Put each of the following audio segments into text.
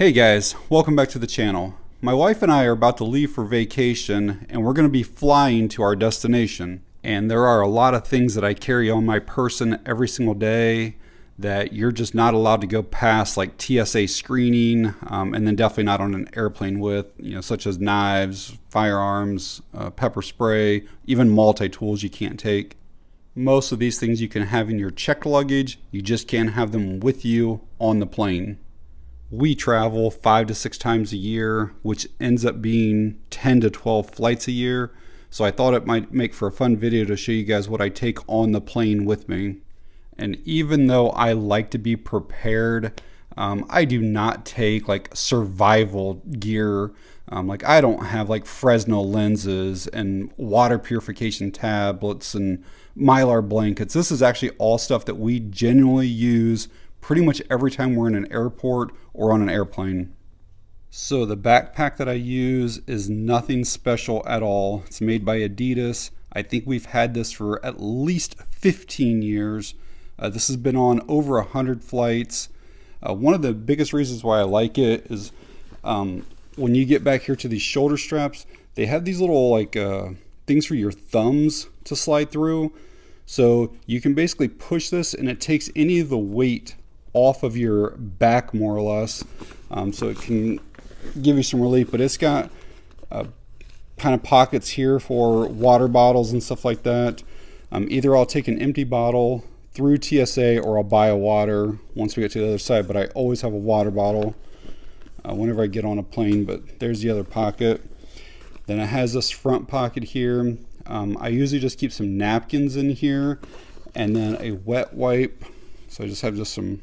Hey guys, welcome back to the channel. My wife and I are about to leave for vacation and we're going to be flying to our destination. And there are a lot of things that I carry on my person every single day that you're just not allowed to go past, like TSA screening, and then definitely not on an airplane with, such as knives, firearms, pepper spray, even multi-tools you can't take. Most of these things you can have in your checked luggage, you just can't have them with you on the plane. We travel 5 to 6 times a year, which ends up being 10 to 12 flights a year. So I thought it might make for a fun video to show you guys what I take on the plane with me. And even though I like to be prepared, I do not take like survival gear. Like I don't have like Fresnel lenses and water purification tablets and Mylar blankets. This is actually all stuff that we genuinely use pretty much every time we're in an airport or on an airplane. So the backpack that I use is nothing special at all. It's made by Adidas. I think we've had this for at least 15 years. This has been on over 100 flights. One of the biggest reasons why I like it is when you get back here to these shoulder straps, they have these little like things for your thumbs to slide through. So you can basically push this and it takes any of the weight off of your back more or less, so it can give you some relief. But it's got kind of pockets here for water bottles and stuff like that. Either I'll take an empty bottle through TSA or I'll buy a water once we get to the other side, but I always have a water bottle whenever I get on a plane. But there's the other pocket. Then it has this front pocket here. I usually just keep some napkins in here and then a wet wipe. So I just have some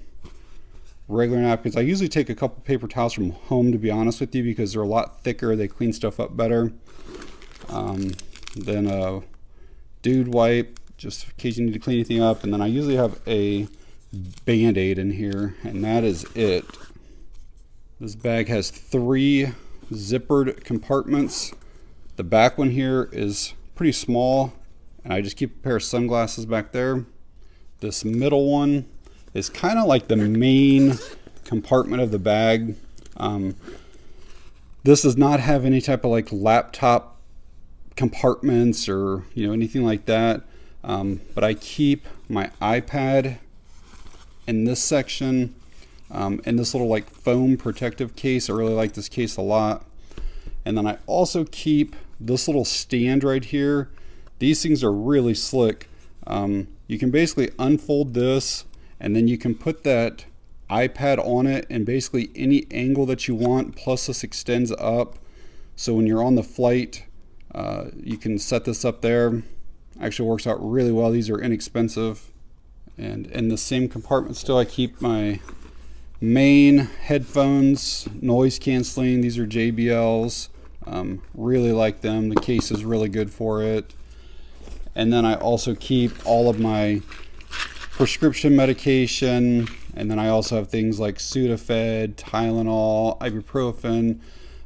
regular napkins. I usually take a couple paper towels from home, to be honest with you, because they're a lot thicker. They clean stuff up better. Then a dude wipe, just in case you need to clean anything up. And then I usually have a Band-Aid in here, and that is it. This bag has 3 zippered compartments. The back one here is pretty small, and I just keep a pair of sunglasses back there. This middle one is kind of like the main compartment of the bag. This does not have any type of like laptop compartments or anything like that. But I keep my iPad in this section, in this little like foam protective case. I really like this case a lot. And then I also keep this little stand right here. These things are really slick. You can basically unfold this, and then you can put that iPad on it and basically any angle that you want, plus this extends up. So when you're on the flight, you can set this up there. Actually works out really well. These are inexpensive. And in the same compartment still, I keep my main headphones, noise canceling. These are JBLs. Really like them. The case is really good for it. And then I also keep all of my prescription medication, and then I also have things like Sudafed, Tylenol, ibuprofen,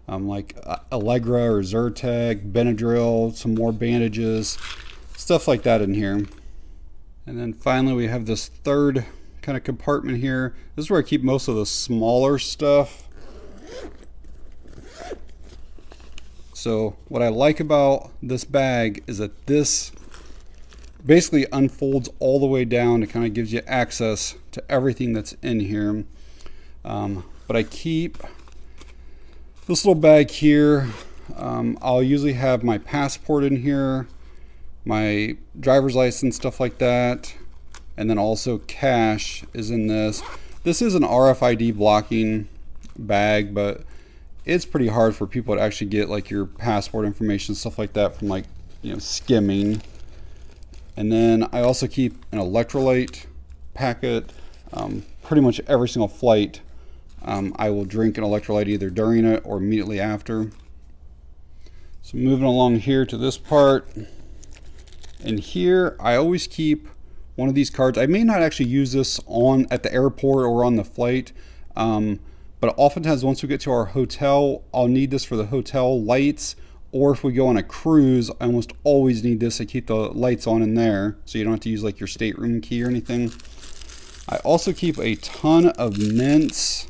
like Allegra or Zyrtec, Benadryl, some more bandages, stuff like that in here. And then finally we have this third kind of compartment here. This is where I keep most of the smaller stuff. So what I like about this bag is that this basically unfolds all the way down. It kind of gives you access to everything that's in here. But I keep this little bag here. I'll usually have my passport in here, my driver's license, stuff like that. And then also cash is in this. This is an RFID blocking bag, but it's pretty hard for people to actually get like your passport information, stuff like that from like, skimming. And then I also keep an electrolyte packet. Pretty much every single flight, I will drink an electrolyte either during it or immediately after. So moving along here to this part. And here I always keep one of these cards. I may not actually use this at the airport or on the flight, but oftentimes once we get to our hotel, I'll need this for the hotel lights. Or if we go on a cruise, I almost always need this to keep the lights on in there, so you don't have to use like your stateroom key or anything. I also keep a ton of mints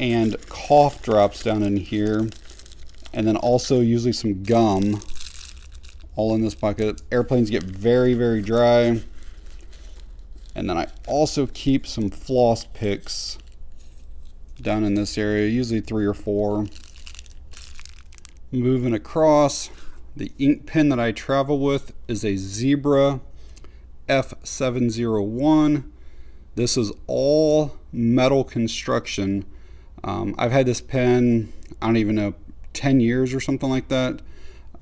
and cough drops down in here, and then also usually some gum, all in this pocket. Airplanes get very, very dry. And then I also keep some floss picks down in this area, usually 3 or 4. Moving across, the ink pen that I travel with is a Zebra F701. This is all metal construction. I've had this pen, I don't even know, 10 years or something like that.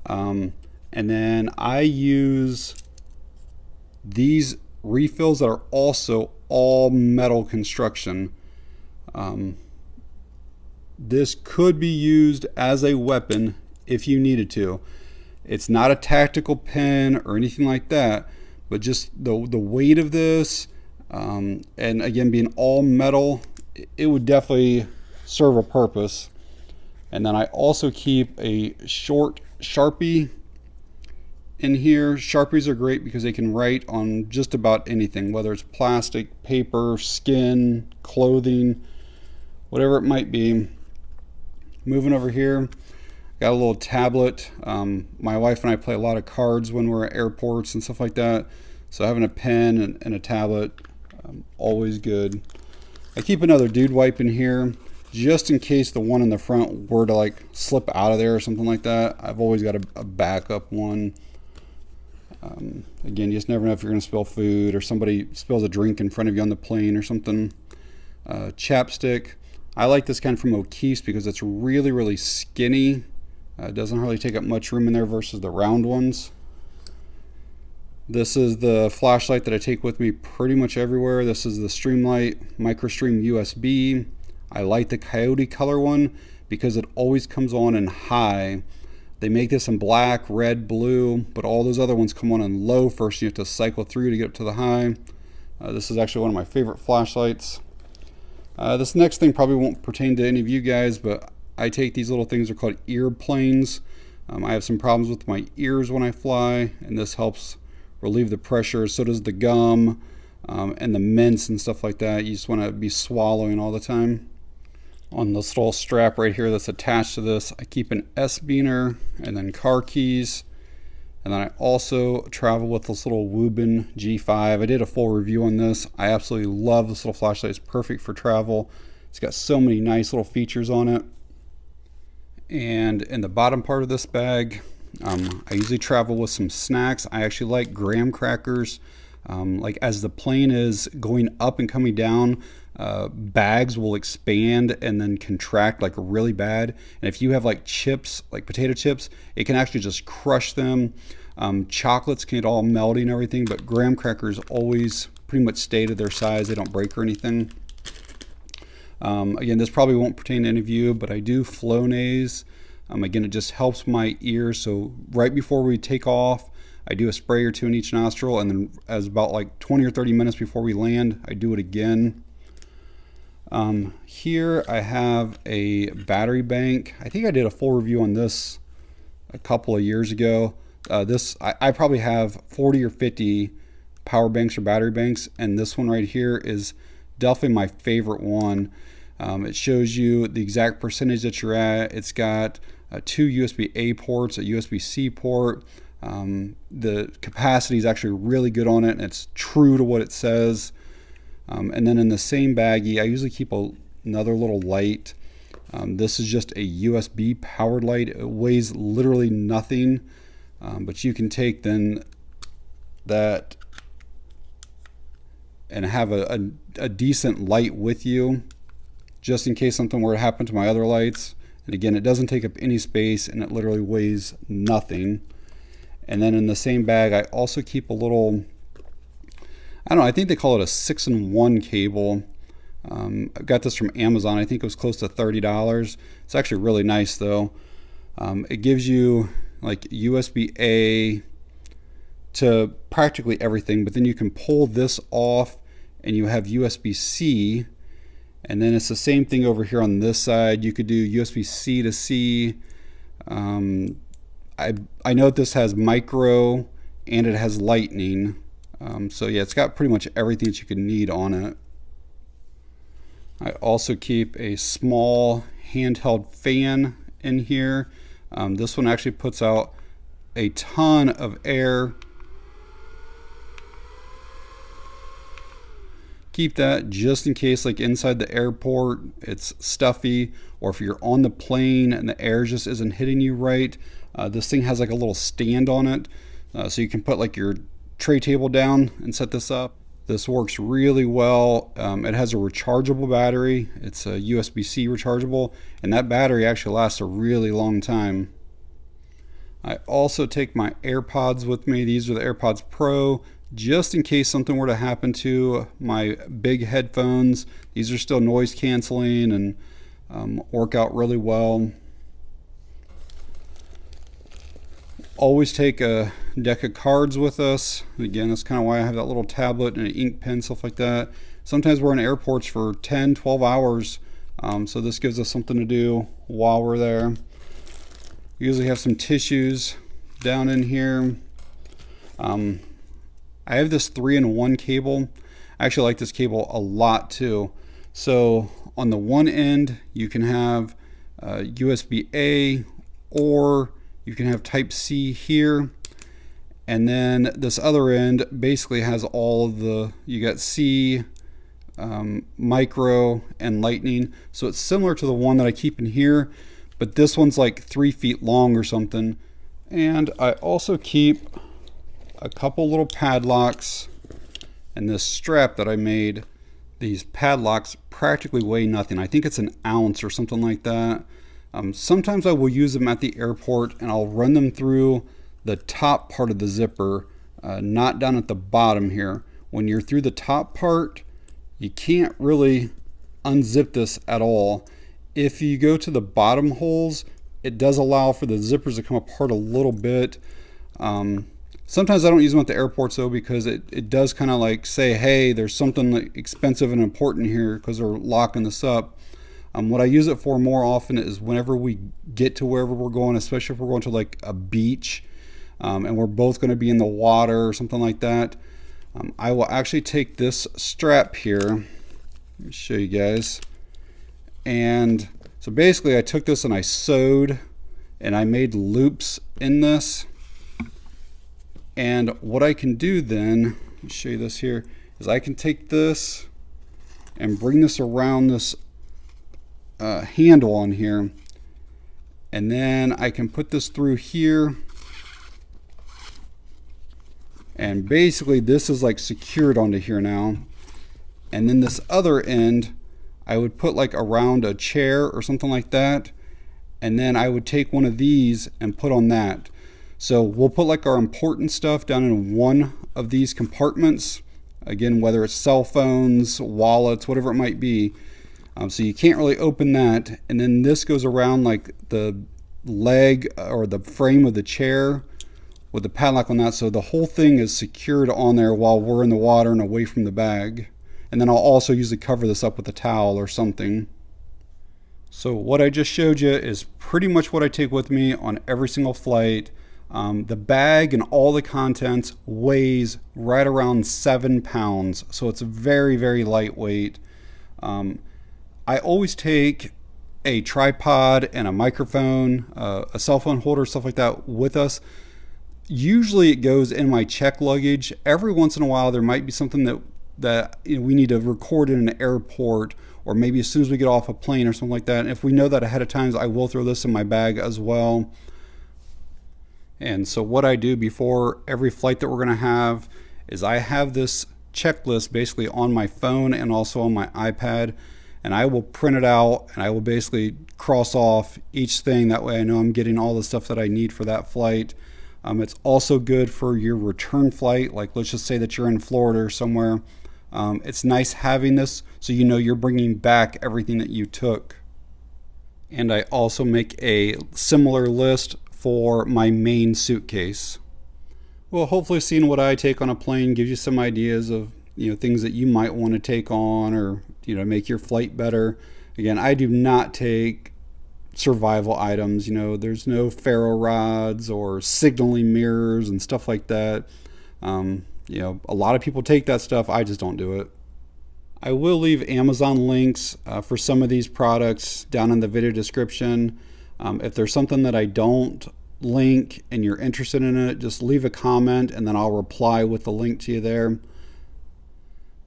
And then I use these refills that are also all metal construction. This could be used as a weapon if you needed to. It's not a tactical pen or anything like that, but just the weight of this, and again being all metal, it would definitely serve a purpose. And then I also keep a short Sharpie in here. Sharpies are great because they can write on just about anything, whether it's plastic, paper, skin, clothing, whatever it might be. Moving over here, got a little tablet. My wife and I play a lot of cards when we're at airports and stuff like that, so having a pen and a tablet, always good. I keep another dude wipe in here just in case the one in the front were to like slip out of there or something like that. I've always got a backup one. Again, you just never know if you're going to spill food or somebody spills a drink in front of you on the plane or something. Chapstick. I like this kind from O'Keefe's because it's really, really skinny. It doesn't really take up much room in there versus the round ones. This is the flashlight that I take with me pretty much everywhere. This is the Streamlight MicroStream USB. I like the coyote color one because it always comes on in high. They make this in black, red, blue, but all those other ones come on in low first. You have to cycle through to get up to the high. This is actually one of my favorite flashlights. This next thing probably won't pertain to any of you guys, but I take these little things, they're called ear planes. I have some problems with my ears when I fly, and this helps relieve the pressure. So does the gum and the mints and stuff like that. You just want to be swallowing all the time. On this little strap right here that's attached to this, I keep an S-Beaner and then car keys. And then I also travel with this little Woobin G5. I did a full review on this. I absolutely love this little flashlight. It's perfect for travel. It's got so many nice little features on it. And in the bottom part of this bag, I usually travel with some snacks. I actually like graham crackers. Like as the plane is going up and coming down, bags will expand and then contract like really bad. And if you have like chips, like potato chips, it can actually just crush them. Chocolates can get all melty and everything, but graham crackers always pretty much stay to their size. They don't break or anything. Again, this probably won't pertain to any of you, but I do Flonase. Again, it just helps my ears. So right before we take off, I do a spray or two in each nostril, and then as about like 20 or 30 minutes before we land, I do it again. Here I have a battery bank. I think I did a full review on this a couple of years ago. I probably have 40 or 50 power banks or battery banks, and this one right here is definitely my favorite one. It shows you the exact percentage that you're at. It's got 2 USB-A ports, a USB-C port. The capacity is actually really good on it, and it's true to what it says. And then in the same baggie, I usually keep another little light. This is just a USB powered light. It weighs literally nothing, but you can take then that and have a decent light with you, just in case something were to happen to my other lights. And again, it doesn't take up any space, and it literally weighs nothing. And then in the same bag, I also keep a little, I don't know, I think they call it a 6-in-1 cable. I got this from Amazon. I think it was close to $30. It's actually really nice though. It gives you like USB-A to practically everything, but then you can pull this off and you have USB-C, and then it's the same thing over here on this side. You could do USB-C to C. I know this has micro and it has lightning. So yeah, it's got pretty much everything that you could need on it. I also keep a small handheld fan in here. This one actually puts out a ton of air. Keep that just in case, like inside the airport it's stuffy, or if you're on the plane and the air just isn't hitting you right. This thing has like a little stand on it, so you can put like your tray table down and set this up. This works really well. It has a rechargeable battery. It's a USB-C rechargeable, and that battery actually lasts a really long time. I also take my AirPods with me. These are the AirPods Pro, just in case something were to happen to my big headphones. These are still noise canceling and work out really well. Always take a deck of cards with us. Again, that's kind of why I have that little tablet and an ink pen, stuff like that. Sometimes we're in airports for 10, 12 hours, so this gives us something to do while we're there. We usually have some tissues down in here. I have this 3-in-1 cable. I actually like this cable a lot too. So on the one end, you can have USB-A, or you can have Type-C here. And then this other end basically has all of the, you got C, micro, and lightning. So it's similar to the one that I keep in here, but this one's like 3 feet long or something. And I also keep a couple little padlocks and this strap that I made. These padlocks practically weigh nothing. I think it's an ounce or something like that. Sometimes I will use them at the airport, and I'll run them through the top part of the zipper, not down at the bottom here. When you're through the top part, you can't really unzip this at all. If you go to the bottom holes, it does allow for the zippers to come apart a little bit. Sometimes I don't use them at the airports though, because it does kind of like say, hey, there's something like expensive and important here, because they're locking this up. What I use it for more often is whenever we get to wherever we're going, especially if we're going to like a beach, and we're both going to be in the water or something like that. I will actually take this strap here. Let me show you guys. And so basically I took this and I sewed and I made loops in this. And what I can do then, let me show you this here, is I can take this and bring this around this handle on here, and then I can put this through here, and basically this is like secured onto here now. And then this other end I would put like around a chair or something like that, and then I would take one of these and put on that. So we'll put like our important stuff down in one of these compartments, again, whether it's cell phones, wallets, whatever it might be. So you can't really open that. And then this goes around like the leg or the frame of the chair with the padlock on that. So the whole thing is secured on there while we're in the water and away from the bag. And then I'll also usually cover this up with a towel or something. So what I just showed you is pretty much what I take with me on every single flight. The bag and all the contents weighs right around 7 pounds. So it's very, very lightweight. I always take a tripod and a microphone, a cell phone holder, stuff like that with us. Usually it goes in my check luggage. Every once in a while there might be something that we need to record in an airport, or maybe as soon as we get off a plane or something like that. And if we know that ahead of time, I will throw this in my bag as well. And so what I do before every flight that we're going to have is I have this checklist basically on my phone and also on my iPad, and I will print it out and I will basically cross off each thing. That way I know I'm getting all the stuff that I need for that flight. It's also good for your return flight. Like let's just say that you're in Florida or somewhere. It's nice having this so you know you're bringing back everything that you took. And I also make a similar list for my main suitcase. Well, hopefully seeing what I take on a plane gives you some ideas of things that you might want to take on, or make your flight better. Again, I do not take survival items. There's no ferro rods or signaling mirrors and stuff like that. A lot of people take that stuff. I just don't do it. I will leave Amazon links for some of these products down in the video description. If there's something that I don't link and you're interested in it, just leave a comment and then I'll reply with the link to you there.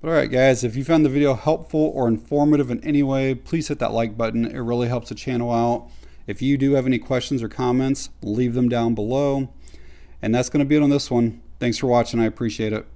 But all right, guys, if you found the video helpful or informative in any way, please hit that like button. It really helps the channel out. If you do have any questions or comments, leave them down below. And that's going to be it on this one. Thanks for watching. I appreciate it.